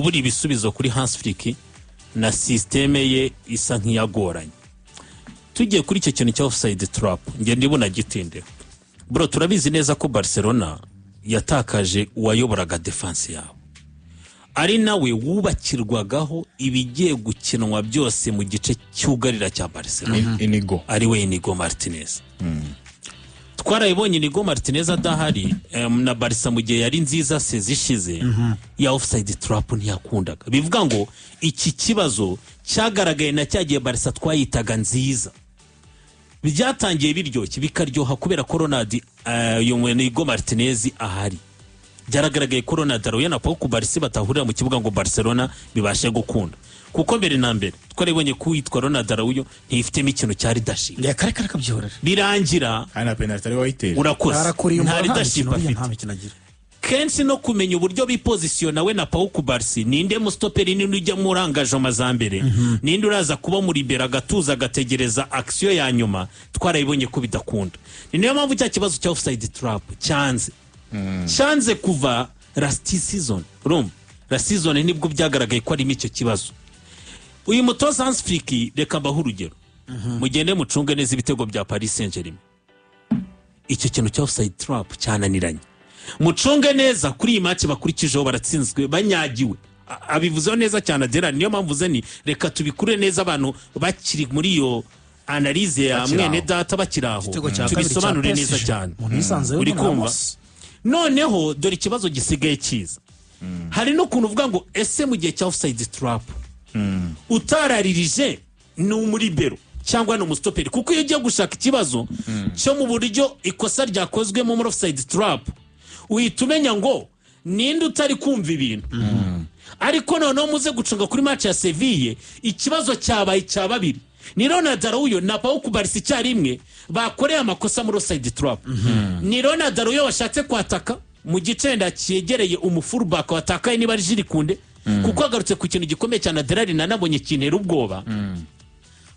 kubura ibisubizo kuri Hans Flick na systeme ye isa nk'iyagoranye. Tugiye kuri icyo kintu cya offside trap nge ndibona gitinde bro, turabizi neza ko Barcelona yatakaje uwayoboraga defense yabo, ari nawe wubakirwagaho ibigiye gukinwa byose mu gice cyugarira cya Barcelona. Inigo ari we Inigo Martinez. Twarayibonye Inigo Martinez adahari na Barca mu gihe yari nziza sezishize ya offside trap ntiyakundaga. Bivuga ngo iki kibazo cyagaragaye na cyagiye Barca twayitaga nziza, byatangiye biryoshye bikaryoha kubera ko Ronaldo Inigo Martinez ahari. Byaragaragaye ko Ronaldo Araujo na Pau Barca batahurira mu kibuga ngo Barcelona bibashe gukunda, kuko mbere na mbere twaribonye ko witwa Ronaldo Araujo ntifitemo ikintu cyari dashi kare kabyihorera birangira ana penalty ari wayitera urakoze ntari dashi afite. Kenshi no kumenya uburyo bipositiona we na Pau Barca, ninde mu stopper ninde ujya mu rangajo mazambere, ninde uraza kuba muri bera gatuza gategereza action ya nyuma, twarayibonye ko bidakunda. Ni niyo mpamvu cya kibazo cya offside trap cyanze kuva last season. Last season nibwo byagaragaye ko ari icyo kibazo. Uyu mutoza Hans Flick reka mbaho urugero, mugende mucunge neza ibitego bya Paris Saint-Germain, icyo kintu cya offside trap cyananiranye. Mucunge neza kuri iyi match bakurikijeho baratsinzwe banyagiwe, abivuzeho neza cyane Adela. Niyo mpamvu zeni reka tubikure neza abantu bakiri muri iyo analyse ya mwene data bakiraho, tubisobanure neza cyane. Uri kumva? Noneho dore ikibazo gisigaye cyiza, hari no kuntu uvuga ngo ese mu gihe cya offside trap utararirije ni umuribero cyangwa no mustoperi, kuko iyo ugiye gushaka ikibazo cyo mu buryo ikosa ryakozwe mu offside trap uhita umenya ngo ninde utari kumva ibintu. Ariko noneho muze gucunga kuri match ya Sevilla ikibazo cyabaye cya babiri, ni Ronaldo Araujo na Pau Barca icyarimwe bakoreye amakosa muri offside trap. Ni Ronaldo Araujo washatse kwataka mu gicenda cyegereye umufullback watakaye niba ari Jirikunde, kuko agarutse ku kintu gikomeye cyane Adelari nanabonye kinera ubwoba.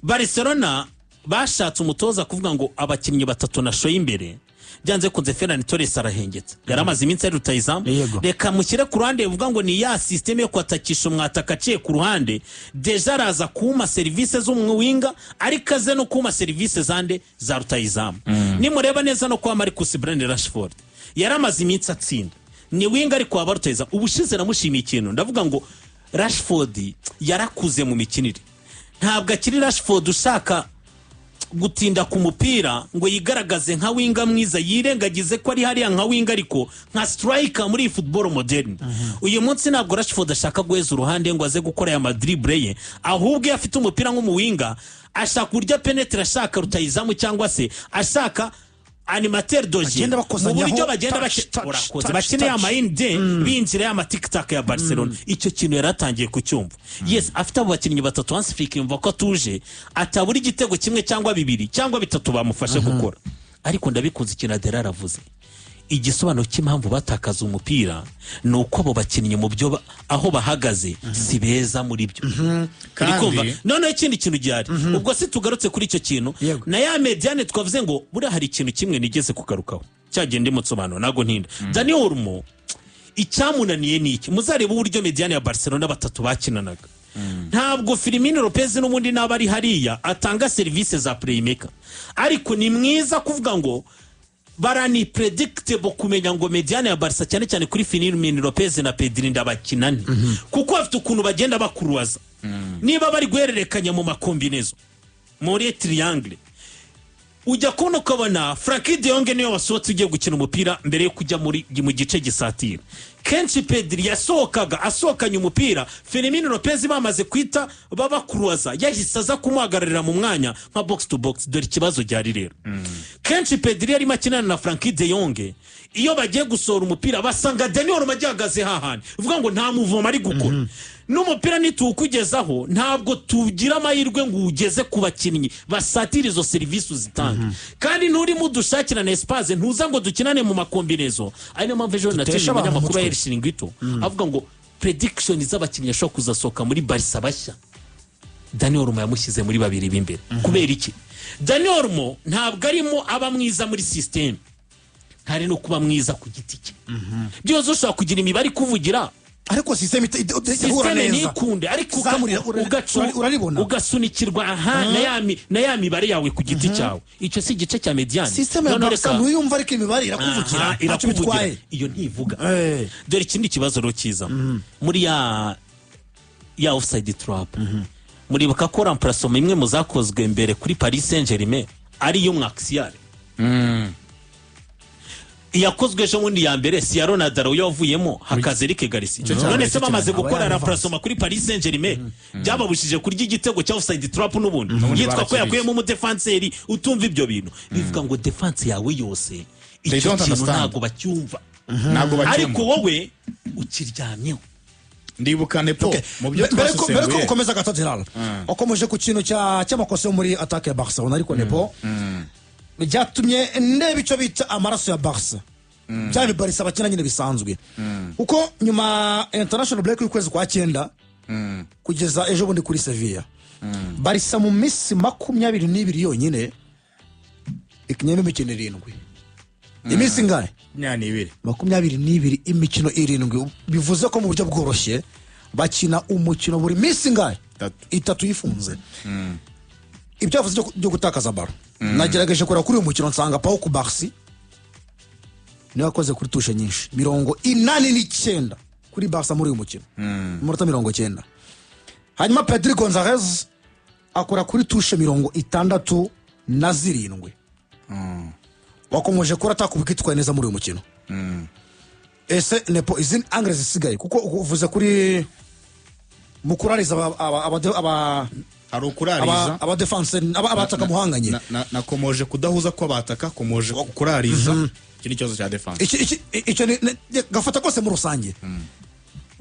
Barcelona bashatse umutoza kuvuga ngo abakinnyi batatu nashoye imbere byanze kunze Ferran Torres arahengetse, yaramaze iminsi ari rutayizamu, reka mushyire ku ruhande uvuga ngo ni ya system yo kwatakisha umwataka ciye ku ruhande, deja araza kuma services z'umwinga ariko aze no kuma services zande za rutayizamu. Nimureba neza no kwa Marcus Rashford yaramaze iminsi atsinda, ni winga ariko aba rutayizamu. Ubushize namushimiye ikintu ndavuga ngo Rashford yarakuze mu mikinire, ntabwo akiri Rashford ushaka gutinda ku mupira ngo yigaragaze nka winga mwiza, yirengagize ko ari hariya nka winga ariko nka striker muri football modern. Uyu munsi ntabwo Rashford ashaka guheza uruhande ngo aze gukora ya dribble ye, ahubwo afite umupira nk'umuwinga ashaka urya penetre, ashaka rutayizamu cyangwa se ashaka animateur doje mu buryo bagenda bakeneye amayinde binjira ya TikTok ya Barcelona. Icyo kintu yaratangiye kucyumva. Yes, afite abo bakinnyi batatu Hans Flick yumva ko atuje atabura igitego kimwe cyangwa bibiri cyangwa bitatu bamufashe gukora. Ariko ndabikunze ikintu Adela aravuze, igisobanuro cy'impamvu batakaza umupira nuko abo bakinnyi mu byo aho bahagaze si beza muri byo. None ikindi kintu gihari, ubwo se tugarutse kuri icyo kintu na ya mediane twavuze ngo buri hari ikintu kimwe nigeze kugarukaho cyagende mutsobanuro nago ntinda. Dani Olmo icyamunaniye niki, muzareba uburyo mediane ya Barcelona batatu bakinanaga. Ntabwo Firmino Lopez n'ubundi nabari hariya atanga services za playmaker, ariko ni mwiza kuvuga ngo barani predictable kumenya ngo mediane ya Barca cyane cyane kuri Firmino Lopez na Pedri ndabakinani, kuko afite ukuntu bagenda bakuruwaza. Niba bari guhererekanya mu makombinezo muri triangle, ujya kubona ukabona Frankie de Jong niyo wasohotse ugiye gukina umupira mbere yo kujya mu gice gisatira. Kenshi Pedri asohokanye umupira, Firmino Lopez bamaze kwita babakuruwaza, yahise aza kumuhagararira mu mwanya nka box to box. Dore ikibazo cyari rero, kenshi Pedri yari makinana na Frankie de Jong, iyo bagiye gusohora umupira basanga Dani Olmo agihagaze hahandi, uvuga ngo nta muvoma ari gukora. N'umupira nitukugezaho ntabwo tugira amahirwe ngo ugeze ku bakinnyi basatira izo service uzitanga, kandi nturi mu dushakira na espace ntuza ngo dukinane mu makombinezo. Ari no mpamvu ejo nateje abanyamakuru ya Shingito avuga ngo prediction z'abakinnyi ashobora kuzasohoka muri Barca bashya Dani Olmo yamushyize muri babiri b'imbere. Kubera iki? Dani Olmo ntabwo arimo aba mwiza muri system, hari no kuba mwiza ku giti cye. Byozo ushobora kugira imibare kuvugira ariko system nikunde ariko uraribona ugasunikirwa na ya mibare yawe ku giti cyawe icyo si igice cya mediane system ya Barca ntuyumva ariko imibare irakuvugira iyo ntivuga dore ikindi kibazo ro kiza muri ya offside trap muribuka ko remplacement imwe muzakozwe mbere kuri Paris Saint-Germain ari yo mwaxiale yakozwe ejo bundi ya mbere si ya Ronaldo yavuyemo hakaza Eric Garcia none se bamaze gukora remplacement kuri Paris Saint-Germain byababushije kurya igitego cya offside trap n'ubundi yitwa ko yakuyemo mu defenseur utumva ibyo bintu bivuga ngo defense yawe yose icyo kintu ntago bacyumva ariko wowe ukiryamyeho ndibuka Nepo mu byo twasusenguye mbere ko ukomeza gato Gerald ukomeje ku kintu cy'amakosa muri attaque ya Barcelona ariko Nepo byatumye ndeba icyo bita amaraso ya Barca byabi Barca bakina nyine bisanzwe kuko nyuma international break y'ukwezi kwa 9 kugeza ejo bundi kuri Sevilla Barca mu minsi 22 yonyine ikinyeme imikino 7 iminsi ngahe 22 imikino 7 bivuze ko mu buryo bworoshye bakina umukino buri minsi ngahe 3 yifunze ibyo yavuze byo gutakaza baro nagerageje kora kuri uyu mukino nsanga Pau ku Barca niwe akoze kuri tushe nyinshi 89 kuri Barca muri uyu mukino muri 90 hanyuma Pedri Gonzalez akora kuri tushe 67 wakomeje kora atakubikitwa neza muri uyu mukino ese Nepo izin angles zisigaye kuko uvuze kuri mukurariza aba defense abataka muhanganye nakomoje kudahuza ko abataka komoje kurariza kiri cyozo cya defense icyo gafata kose mu rusange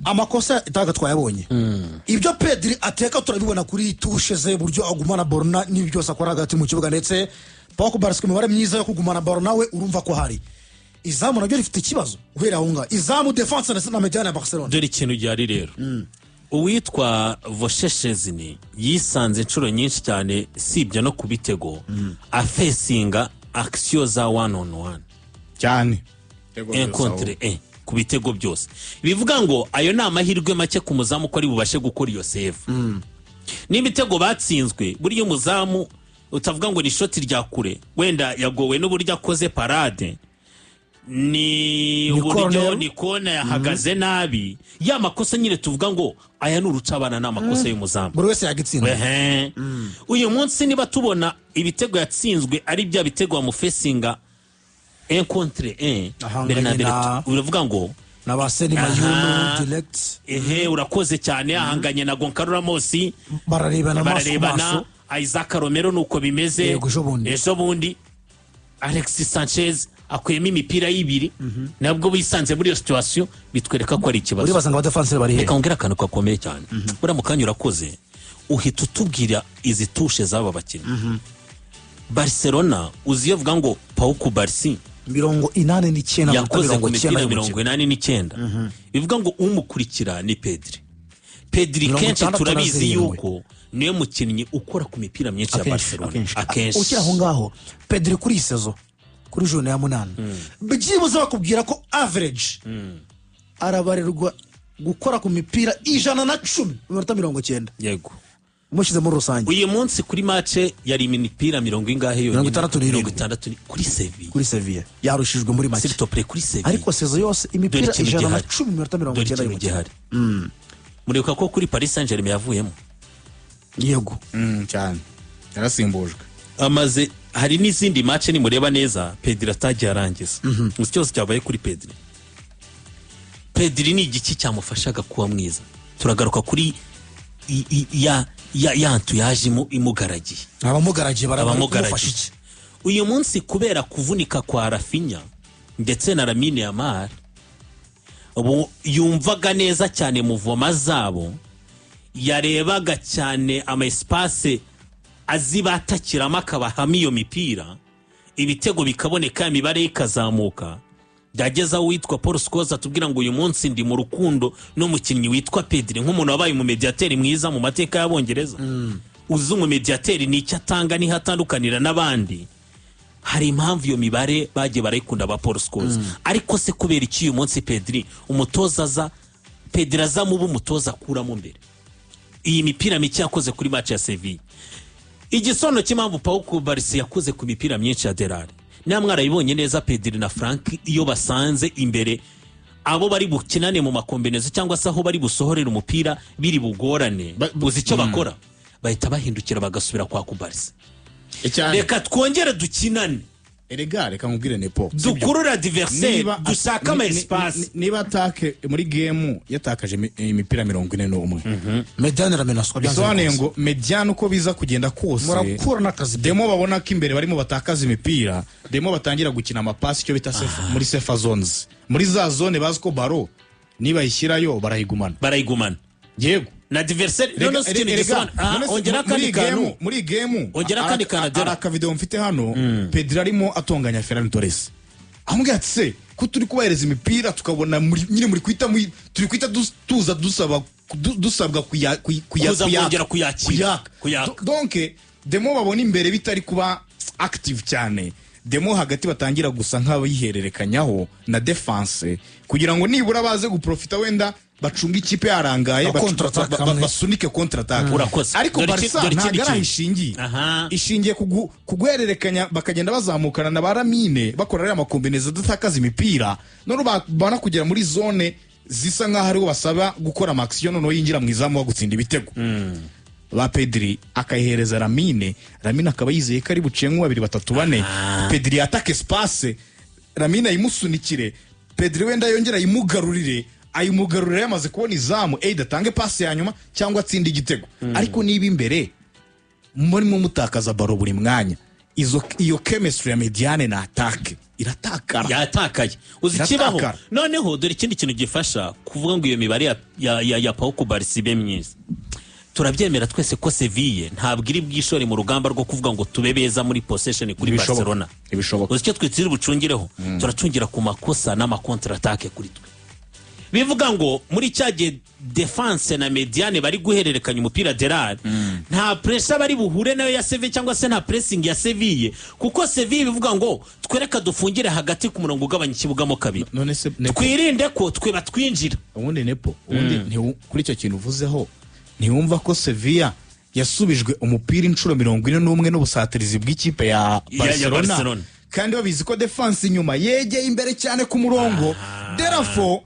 amakosa itagatwaye abonye ibyo Pedri ateka turabibona kuri tushe ze buryo agumana Borna n'ibyo akora hagati mu kibuga ndetse Pau ku Barca imibare myiza yo kugumana Borna we urumva ko hari izamu nabyo rifite ikibazo uhera aho ngaho izamu defense na mediane ya Barcelona dore ikintu ryari rero uwitwa Vosheshezini yisanze inshuro nyinshi cyane sibye no kubitego afesinga action za 1-on-1 cyane contre ku bitego byose bivuga ngo ayo ni amahirwe make ku muzamu ko ari bubashe gukora iyo save n'ibitego batsinzwe buri umuzamu utavuga ngo ni shoti rya kure wenda yagowe n'uburyo akoze parade ni uburyo ni kona yahagaze nabi ya makosa nyine tuvuga ngo aya n'urucabana n'amakosa y'umuzamu buri wese yagitsinda uyu munsi niba tubona ibitego yatsinzwe ari bya bitego mu facinga 1 contre 1 uravuga ngo nabaseni mayuno direct urakoze cyane ahanganye na Goncalo Ramos bararebana Isaac Romero nuko bimeze ejo bundi Alexis Sanchez akwema imipira y'ibiri nabwo bisanze muri iyo situation bitwereka ko ari ikibazo uribasanga abadefenseur bari he reka ngera kantu kakomeye cyane uramukanya urakoze uhita utubwira izi tushe zaba bakina Barcelona uziyovuga ngo Pau ku Barca 89 yakoze ku mipira 89 bivuga ngo umukurikira ni Pedri kenshi turabizi yuko niwe mukinnyi ukora ku mipira myinshi ya Barcelona akenshi ukira aho ngaho Pedri kuri sezo kuri jone ya 8 byibuze bakubwira ko average arabarirwa gukora ku mipira 110 minota 90 yego mushize muri rusange uyu munsi kuri match yari imipira 40 ingahe yo 66 kuri Sevilla yarushijwe muri match s'il te plaît kuri Sevilla ariko sezo yose imipira 110 minota 90 muribuka ko kuri Paris Saint-Germain yavuyemo yego cyane yarasimbujwe amaze hari n'izindi match ni mureba neza Pedri atagiye arangiza cyose cyabaye kuri Pedri ni igiki cyamufashaga kuba mwiza turagaruka kuri yantu yajimo imugaragiye abamugaragiye baramufasha iki uyu munsi kubera kuvunika kwa Rafinha ndetse na Lamine Yamal ubu yumvaga neza cyane muvoma zabo yarebaga cyane ama espace azibatakiramo akabahamo iyo mipira ibitego bikaboneka imibare ikazamuka byageza witwa Paul Scholes atubwira ngo uyu munsi ndi mu rukundo n'umukinnyi witwa Pedri nk'umuntu wabaye mu mediateur mwiza mu mateka y'Abongereza uzi mu mediateur ni icyo atanga ni hatandukanira n'abandi hari impamvu iyo mibare bagiye barayikunda ba Paul Scholes ariko se kubera iki uyu munsi Pedri umutoza za Pedri azamuba umutoza akuramo mbere iyi mipira mike yakoze kuri match ya Sevilla. Igisono cy'impamvu Pau Kubarsi yakoze ku mipira myinshi ya Delali niyo mwarayibonye neza. Pedri na Frank iyo basanze imbere abo bari bukinane mu makombinezo cyangwa se aho bari busohorera umupira biri bugorane uzi icyo bakora bahita bahindukira bagasubira kwa Kubarsi. Reka twongere dukinane Erega reka nkubwire Nepo dukurura adversaire dushaka ama espace. Niba atake muri game yatakaje imipira 41 Mediane ramenaswa bisobanuye ngo Mediane uko biza kugenda kose murakura n'akazi demo babona ko imbere barimo batakaza imipira demo batangira gukina amapasi icyo bita muri safe zones, muri za zone bazi ko baro niba yishyirayo barayigumana yego na adversaire none sikini gisana ongera kandi kantu muri game ongera kandi kanadera araka video mfite hano Pedro arimo atonganya Ferran Torres amubwira ati se ko turi kubahereza imipira tukabona nyine muri kwita turi kwita tuza dusabwa kuyakira donc demo babona imbere bitari kuba active cyane demo hagati batangira gusa nk'abayihererekanyaho na defense kugira ngo nibura baze guprofita wenda bacunga ikipe yarangaye basunike contre attaque. Ariko Barca ntagara ishingiye kuguhererekanya bakagenda bazamukana na baramine bakora ari amakombineza datakaza imipira none bana kugera muri zone zisa nkaho ariho basaba gukora action no yinjira mu izamu wa gutsinda ibitego. Ba Pedri akayihereza Lamine akaba yizeye ko ari bucengu 2-3-4 Pedri atake espace Lamine ayimusunikire Pedri wenda yongera ayimugarurire yamaze kubona izamu datange passe ya nyuma cyangwa atsinde igitego. Ariko niba imbere muri mu mutakaza baro buri mwanya iyo chemistry ya Mediane na attaque yatakaye uzi kibaho. Noneho dore ikindi kintu gifasha kuvuga ngo iyo mibare ya Pau Kubarsi be myiza turabyemera twese ko Sevilla ntabwo iri bwishore mu rugamba rwo kuvuga ngo tube beza muri possession kuri Barcelona. Uzi icyo twitsiri bucungireho turacungira ku makosa n'ama contre attaque kuri twe bivuga ngo muri cyage defense na Mediane bari guhererekanya umupira Delali nta pressure bari buhure nayo ya Sevilla cyangwa se nta pressing ya Sevilla kuko Sevilla bivuga ngo twereka dufungire hagati ku murongo ugabanya ikibugamo kabiri twirinde ko twe batwinjira. Ubundi Nepo kuri icyo kintu uvuzeho ntiwumva ko Sevilla yasubijwe umupira inshuro 41 n'ubusatirizi bw'ikipe ya Barcelona kandi babizi ko defense inyuma yegeye imbere cyane ku murongo therefore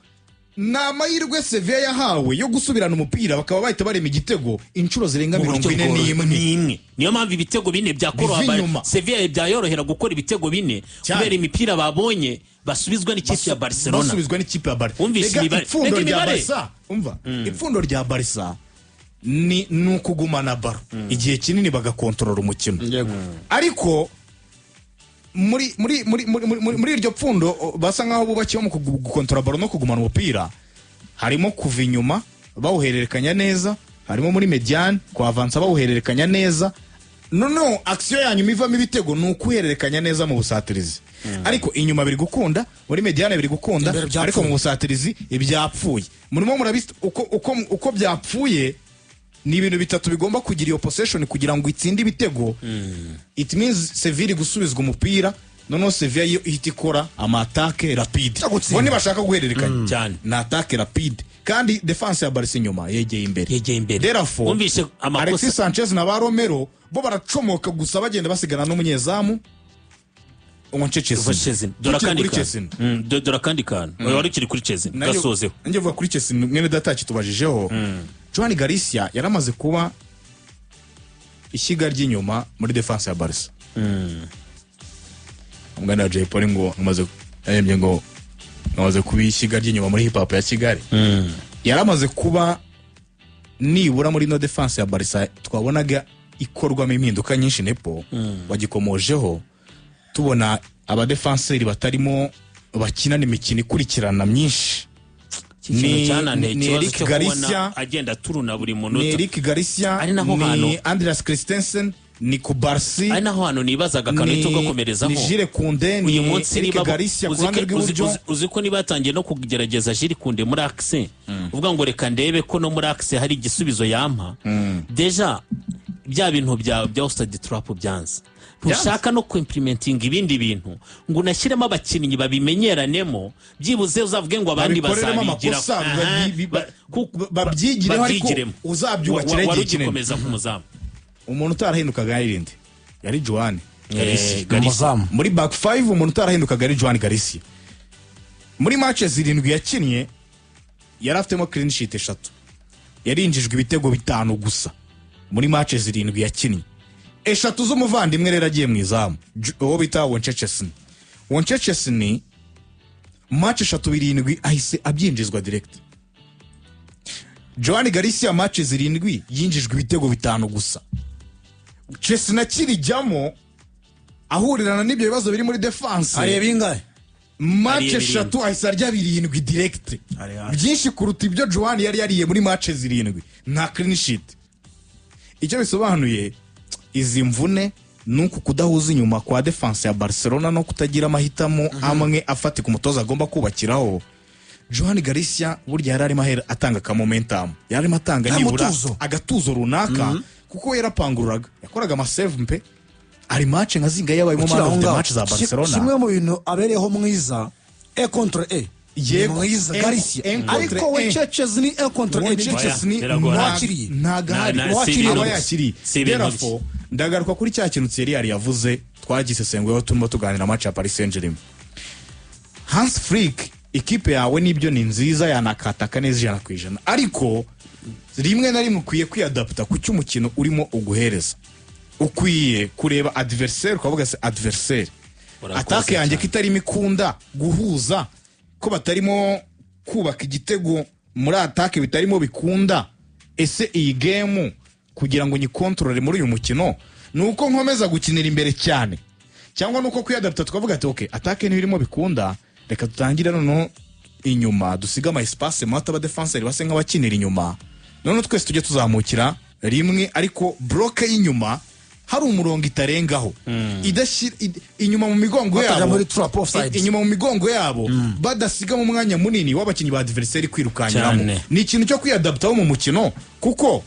n'amahirwe Sevilla yahawe yo gusubirana umupira bakaba bahita barema igitego inshuro zirenga 41. Niyo mpamvu ibitego bine byakoroha Sevilla byayorohera gukora ibitego bine kubera imipira babonye basubizwa n'ikipe ya Barcelona. Ipfundo rya Barca ni ukugumana baro igihe kinini bagakontorora umukino. Ariko muri iryo pfundo basa nkaho bubakiye mu gukontorora baro no kugumana umupira harimo kuva inyuma bawuhererekanya neza, harimo muri Mediane kwa avansa bawuhererekanya neza. No action yanyuma ivamo ibitego ni ukuhererekanya neza mu busatirizi. Ariko inyuma biri gukunda muri Mediane biri gukunda ariko mu busatirizi ibyapfuye murimo murabista uko byapfuye ni ibintu bitatu bigomba kugira iyo possession kugira ngo itsinde ibitego. It means Sevilla gusubizwa umupira noneho Sevilla ihita ikora ama attaque rapide bo bashaka guhererekanya cyane na attaque rapide kandi defense ya Barca inyuma yegeye imbere. Therefore Alexis Sanchez na ba Romero bo baracomoka gusa bagenda basigana n'umunyezamu Dora kandi kan wari kiri kuri Chelsea gasozeho nje vuga kuri Chelsea mwene datachi tubajijeho Joan Garcia yaramaze kuba ishyiga ry'inyuma muri defense ya Barca. Umwana Jay Paul ngo amaze kuba ishyiga ry'inyuma muri hip hop ya Kigali. Yaramaze kuba nibura muri no defense ya Barca twabonaga ikorwamo impinduka nyinshi Nepo wagikomojeho tubona aba defenseurs batarimo bakinana imikino ikurikirana myinshi. Ni Eric Garcia agenda turuna buri munota. Ni Eric Garcia ni Andreas Christensen ni Kubarsi ari naho hano nibazaga kanito gakomerezaho ni Jules Koundé uyu munsi Eric Garcia kuranga rw'iburyo uziko niba yatangiye no kugerageza Jules Koundé muri axe uvuga ngo reka ndebe ko no muri axe hari igisubizo yampa deja bya bintu bya Stade Trap byanze ntushaka no kuimplementinga ibindi bintu ngo unashyiremo abakinnyi babimenyeranemo byibuze uzavuge ngo abandi babikoreremo bazabigira amakosa babyigireho ariko uzabyubakire igihe kinini ugikomeza kumuzamu umuntu utarahindukaga yarinde yari Joan Garcia umuzamu muri back 5 umuntu utarahindukaga ari Joan Garcia muri match 7 yakinnye yari afitemo clean sheet 3 yarinjijwe ibitego 5 gusa muri match 7 yakinnye 3 z'umuvandimwe rero agiye mu izamu uwo bita Wonchechesni match 7 ahise abyinjizwa direct. Joan Garcia match 7 yinjijwe ibitego 5 gusa. Chesney kirijyamo ahurirana n'ibyo bibazo biri muri defense areba ingahe match 3 ahise arya 7 direct byinshi kuruta ibyo Joan yari yariye muri match 7 nta clean sheet. Icyo bisobanuye izi mvune nuko kudahuza inyuma kwa defense ya Barcelona no kutagira amahitamo amwe afatika umutoza agomba kubakiraho. Joan Garcia burya yari arimo atanga ka momentum yari arimo atanga nibura agatuzo runaka kuko yarapangururaga yakoraga amasave mpe ari match nka zinga yabaye mu match za Barcelona. Kimwe mu bintu abereho mwiza contre e mwiza Garcia ariko Wonchechesni ni contre Wonchechesni ntagahari therefore ndagaruka kuri cya kintu Thierry yari yavuze twagisesenguyeho turimo tuganira match ya Paris Saint-Germain. Hans Flick ikipe yawe nibyo ni nziza yanakataka neza 100% ariko rimwe na rimwe ukwiye kwiadapta ku cy'umukino urimo uguhereza ukwiye kureba adversaire ukavuga se adversaire atake yanjye kitari mikunda guhuza ko batarimo kubaka igitego muri atake bitarimo bikunda ese iyi game kugira ngo nyikontrole muri uyu mukino nuko nkomeza gukinira imbere cyane cyangwa nuko kwiadapta tukavuga ati okay atake nibirimo bikunda reka tutangire none inyuma dusiga ama espace mata ba defenseur base nk'abakinira inyuma none twese tujye tuzamukira rimwe ariko block y'inyuma hari umurongo itarengaho idashira inyuma mu migongo yabo inyuma mu migongo yabo badasiga mu mwanya munini w'abakinyi ba adversaire kwirukanyiramo ni ikintu cyo kwiadaptaho mu mukino kuko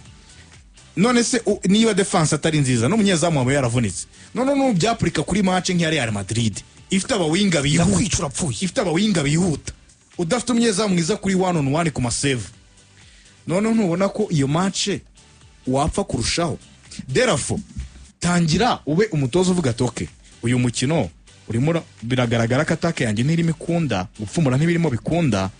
none se niba defense atari nziza no munyezamu wawe yaravunitse none byapurika kuri match nk'iya Real Madrid ifite abawinga bihuta ifite abawinga bihuta udafite umunyezamu mwiza kuri 1-on-1 ku masave none ntubona ko iyo match wapfa kurushaho. Therefore tangira ube umutozo uvuga ati okay uyu mukino urimo biragaragara ko atake yanjye ntirimo ikunda gupfumura ntibirimo bikunda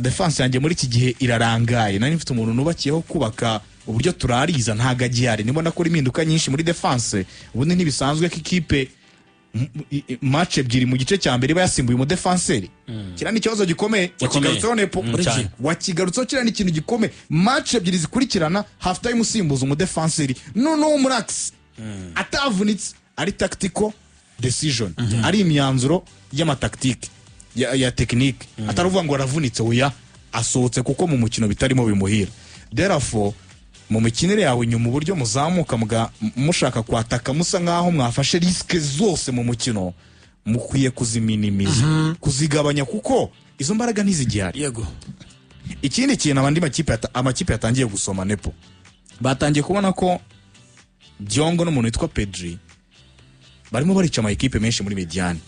defense yanjye muri iki gihe irarangaye nari mfite umuntu nubakiyeho kubaka uburyo turariza ntaga gihari nibona ko impinduka nyinshi muri defense ubundi ntibisanzwe ko ikipe match ebyiri mu gice cya mbere bayasimbuye mu defenseur kira ni ikibazo gikomeye wakigarutseho nepo wakigarutseho kira ni ikintu gikomeye match ebyiri zikurikirana half time usimbuza mu defenseur no murax atavunitse ari tactical decision ari imyanzuro y'amataktike ya technique ataruvuga ngo aravunitse oya asohotse kuko mu mukino bitarimo bimuhira. Therefore mu mikinire yawe nyuma uburyo muzamuka mushaka kwataka musa nkaho mwafashe riske zose mu mukino mukwiye kuziminimiza kuzigabanya kuko izo mbaraga ntizigihari. Yego ikindi kintu abandi amakipe yatangiye gusoma nepo batangiye kubona ko Diongo n'umuntu witwa Pedri barimo barica ama equipe menshi muri mediane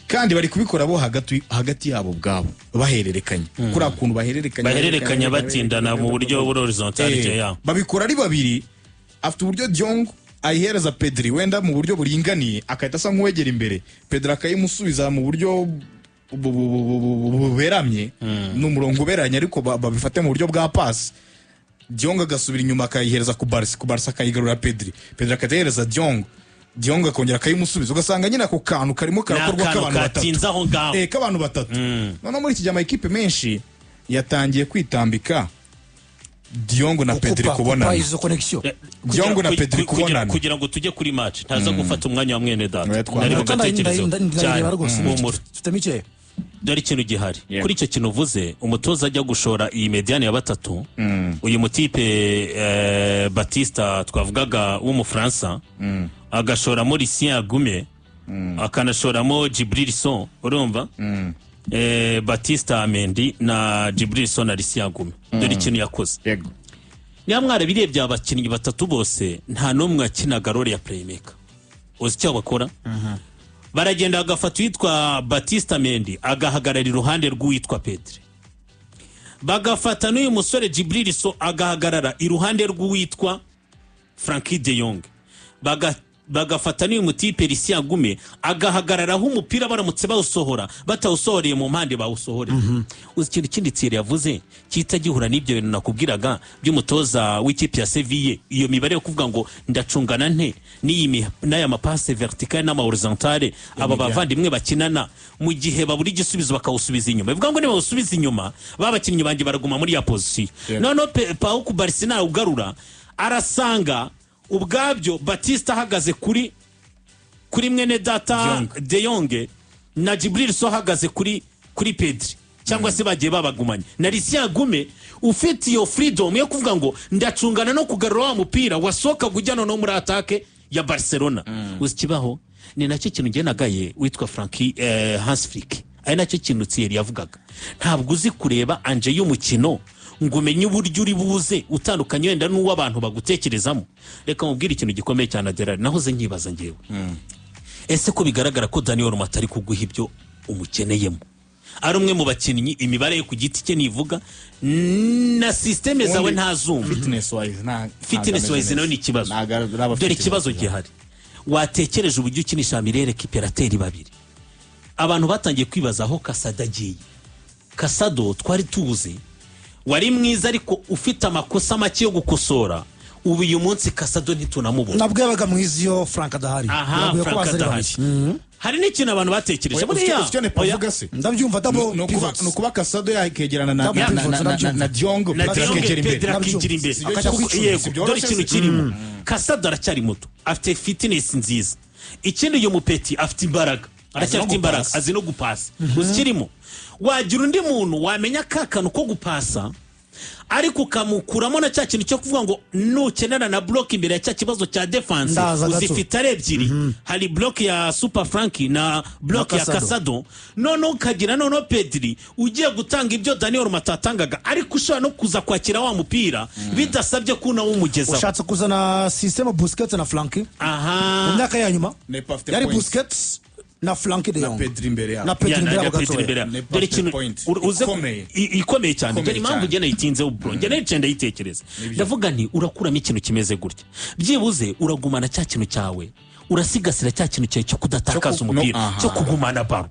kandi bari kubikora bo hagati yabo bwabo bahererekanya kuri akuntu bahererekanya batindana mu buryo horizontal ya babikora ari babiri afite uburyo Diongo ayihereza Pedri wenda mu buryo buringaniye akahita asa nk'uwegera imbere Pedri akayimusubiza mu buryo buberamye n'umurongo uberanye ariko babifate mu buryo bwa pass Diongo agasubira inyuma akayihereza ku Barca akayigarura Pedri akayihereza Diongo akongera akayimusubiza ugasanga nyine ako kantu karimo karakorwa k'abantu batatu none muri iki gihe ama equipe menshi yatangiye kwitambika Diongo na Pedri kubonana Diongo na Pedri kubonana kugira ngo tujye kuri match ntaza gufata umwanya wa mwene data nari gutekerezo cyane dore ikintu gihari kuri icyo kintu uvuze umutoza ajya gushora iyi mediane ya batatu uyu mutipe Batista twavugaga w'umufaransa agashoramo Lucien Agume akanashoramo Djibril Son urumva Batista Mendy na Djibril Son na Lucien Agume dore ikintu yakoze yego niya mwara birebye abakinnyi batatu bose nta numwe akinaga role ya playmaker uzi icyo bakora baragenda bagafata uwitwa Batista Mendy agahagarara iruhande rw'uwitwa Pedri, bagafata n'uyu musore Djibril So agahagarara iruhande rw'uwitwa Frankie de Jong, bagafata n'uyu mutipe Lucien Gume agahagararaho umupira baramutse bawusohora batawusohoreye mu mpande bawusohoreye. Uzi ikintu kindi Thierry yavuze kita gihura n'ibyo bintu nakubwiraga by'umutoza w'ikipe ya Sevilla, iyo mibare yo kuvuga ngo ndacungana nte n'aya mapase verticale n'ama horizontale aba bavandimwe bakinana mu gihe baburi igisubizo bakawusubiza inyuma, bivuga ngo niba bawusubiza inyuma babakinnyi banjye baraguma muri ya position. None Pau Kubarsina ugarura arasanga ubwabyo Batista ahagaze kuri mwene data De Jong na Djibril So ahagaze kuri Pedri, cyangwa se bagiye babagumanye na Lucien Gume ufite iyo freedom yo kuvuga ngo ndacungana no kugarura wa mupira wasoka kujyana no muri atake ya Barcelona. Uzikibaho ni nacyo kintu ngiye nagaye witwa Hans Flick, ari nacyo kintu Thierry yavugaga, ntabwo uzi kureba anje y'umukino ngo umenye uburyo uri buze utandukanye wenda n'uwo abantu bagutekerezamo. Reka mubwire ikintu gikomeye cyane Aderari, nahoze nkibaza ngewe, ese ko bigaragara ko Dani Olmo atari kuguha ibyo umukeneyemo, ari umwe mu bakinnyi imibare yo ku giti cye nivuga na systeme zawe ntazumva, fitness wise nayo ni ikibazo. Dore ikibazo gihari, watekereje uburyo ukinisha Mirere Kiperateri babiri, abantu batangiye kwibaza aho Casado agiye. Casado twari tubuze wari mwiza ariko ufite amakosa make yo gukosora, ubu uyu munsi Casado ntitunamubona. Nabwo yabaga mwiza iyo Frank adahari. Frank adahari. Hari n'ikintu abantu batekereje buriya ndabyumva dabo no kuba Casado yakegerana na Diongo Pedro akigira imbere. Yego dore ikintu kirimo, Casado aracyari muto afite fitness nziza, ikindi uyu mupeti afite imbaraga, aracyafite imbaraga, azi no gupasa. Uzikirimo wagira undi muntu wamenya kakano ko gupasa ariko ukamukuramo na cya kintu cyo kuvuga ngo nukenera na block imbere ya cya kibazo cya defense uzifite ari ebyiri. Hari block ya Super Frankie na block ya Casado, none ukagira none Pedri ugiye gutanga ibyo Dani Olmo atatangaga, ariko ushobora no kuza kwakira wa mupira bidasabye ko nawe umugezaho. Ushatse kuzana system Busquets na Frankie mu myaka ya nyuma yari Busquets na Frankie de Jong na Pedri imbere ya dore ikintu ikomeye cyane. Dore impamvu ngena yitinze ubwo ngena yicenda yitekereza, ndavuga nti urakuramo ikintu kimeze gutya, byibuze uragumana cya kintu cyawe, urasigasira cya kintu cyawe cyo kudatakaza umupira, cyo kugumana baro.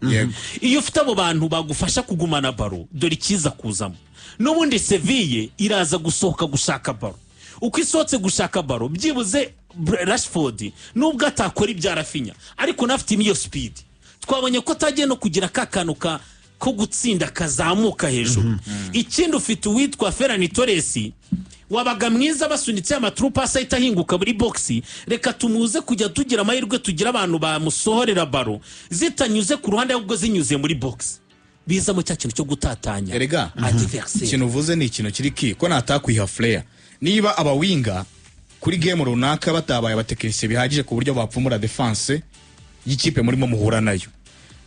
Iyo ufite abo bantu bagufasha kugumana baro, dore ikiza kuzamo n'ubundi Sevilla iraza gusohoka gushaka baro. Uko isohotse gushaka baro, byibuze Rashford nubwo atakora ibya Rafinha ariko nafite imiyo speed, twabonye ko tagiye no kugira kakanuka ko gutsinda kazamuka hejuru. Ikindi ufite uwitwa Ferran Torres wabaga mwiza basunitse amatrupa asahita ahinguka muri boxi, reka tumuze kujya tugira amahirwe tugira abantu bamusohorera baro zitanyuze ku ruhande ahubwo zinyuze muri box, biza mu cya kintu cyo gutatanya adversaire. Ikintu uvuze ni ikintu kiri ki ko natakwiha flair. Niba abawinga kuri game runaka batabaye abatekinisiye bihagije ku buryo bapfumura defense y'ikipe murimo muhura nayo,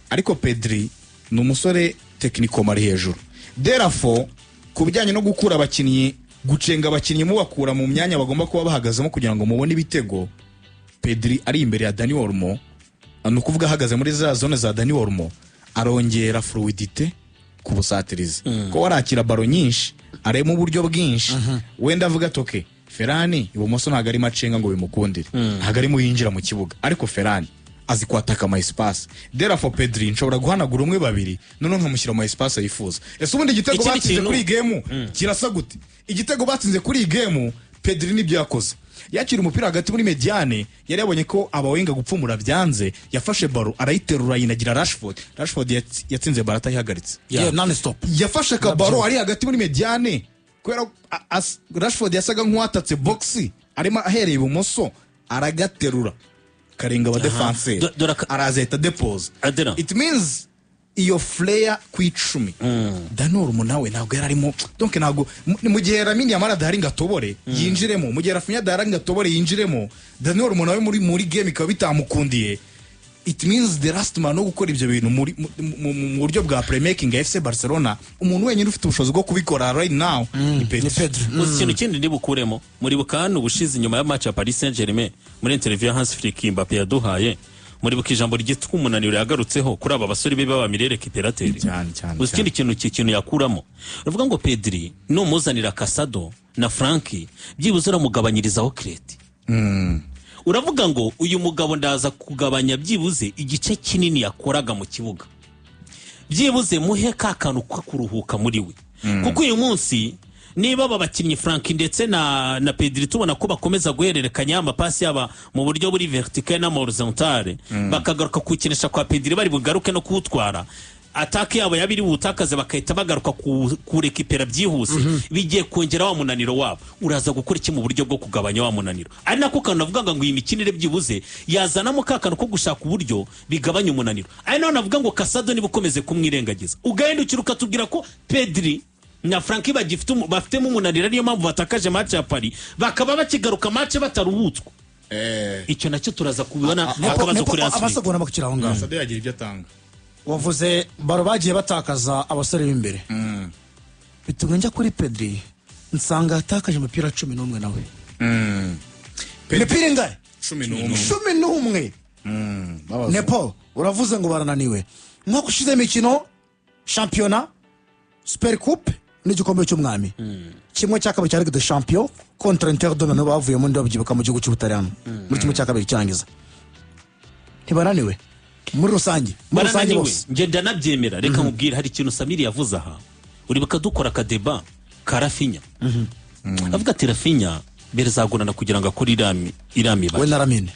ariko Pedri ni umusore technico mari hejuru. Therefore kubijyanye no gukura abakinnyi, gucenga abakinnyi mubakura mu myanya bagomba kuba bahagazemo kugira ngo mubone ibitego, Pedri ari imbere ya Dani Olmo, no kuvuga ahagaze muri za zone za Dani Olmo, arongera fluidité ku busatirizi ko warakira baro nyinshi, arema uburyo bwinshi. Wenda avuga toke Ferrani ibumoso ntago ari macenga ngo bimukundire, ntago ari muyinjira mu kibuga, ariko Ferrani azi kwataka ama espace. Therefore Pedri nshobora guhanagura umwe babiri none nkamushyira ama espace yifuza. Ese ubundi igitego batsinze kuri game kirasa gute? Igitego batsinze kuri game Pedri nibyo yakoze, yakira umupira hagati muri mediane, yari yabonye ko abawenga gupfumura byanze, yafashe baro arayiterura yinagira Rashford yatsinze barata yihagaritse non stop, yafashe ka baro ari hagati muri mediane kwera Rashford yasaga nk'uwatatse boxi, arimo ahereye ibumoso aragaterura karenga aba defense arazeta depose. It means iyo flair ku 10 Dani Olmo nawe ntabwo yararimo, donc ntabwo mu gihe Lamine Yamal adahari ngatobore yinjiremo, mu gihe Rafinha adahari ngatobore yinjiremo, Dani Olmo nawe muri game ikaba bitamukundiye it means the last man wo gukora ibyo bintu mu buryo bwa playmaking ya FC Barcelona umuntu wenyine ufite ubushobozi bwo kubikora right now ni Pedri. Uzi ikintu kindi ndibukuremo muribuka hano ubushize nyuma ya match ya Paris Saint-Germain muri interview Hans Flick Mbappe yaduhaye muribuka ijambo ryitwa umunaniro yagarutseho kuri aba basore be baba Mirele Kiperateri. Uzi ikindi kintu yakuramo uvuga ngo Pedri numuzanira Casado na Frankie byibuze uramugabanyirizaho crete. Uravuga ngo uyu mugabo ndaza kugabanya byibuze igice kinini yakoraga mu kibuga, byibuze muhe kakanu kuruhuka muri we. Kuko uyu munsi niba babakinnyi Frankie ndetse na Pedri tubona ko bakomeza guhererekanya amapasi yaba mu buryo buri vertical na horizontal, bakagaruka kukinisha kwa Pedri bari bugaruke no kuwutwara, atake yabo yabiri butakaze bakahita bagaruka kurekipera byihuse, bigiye kongera wa munaniro wabo. Uraza gukora iki mu buryo bwo kugabanya wa munaniro? Ari nako kantu navuga ngo iyi mikinire byibuze yazanamo kakano ko gushaka uburyo bigabanya umunaniro. Ari naho navuga ngo Casado niba ukomeze kumwirengagiza ugahindukira ukatubwira ko Pedri na Frankie bafitemo umunaniro, niyo mpamvu batakaje match ya Paris bakaba bakigaruka match bataruhutswa. Icyo nacyo turaza kubibona akabazo kuri Asli. Abasogona bakira aho ngaho. Casado yagira ibyo atanga. Wavuze baro bagiye batakaza abasore b'imbere. Bitumwe njya kuri Pedri nsanga atakaje umupira 11 nawe. Imipira ingahe? 11. Nepo uravuze ngo barananiwe. Nko kushize imikino championnat, Super Coupe n'igikombe cy'umwami. Kimwe cya kabiri cya Ligue des Champions contre Inter de Milan bavuye mu ndabyibuka mu gihugu cy'Ubutaliyano. Muri kimwe cya kabiri cyangiza. Ntibaraniwe. Muri rusange bose nge ndanabyemera. Reka nkubwire hari ikintu Samiri yavuze aha, uribuka dukora akadeba ka Rafinha. Avuga ati Rafinha berzagurana kugira ngo akore irami we na Lamine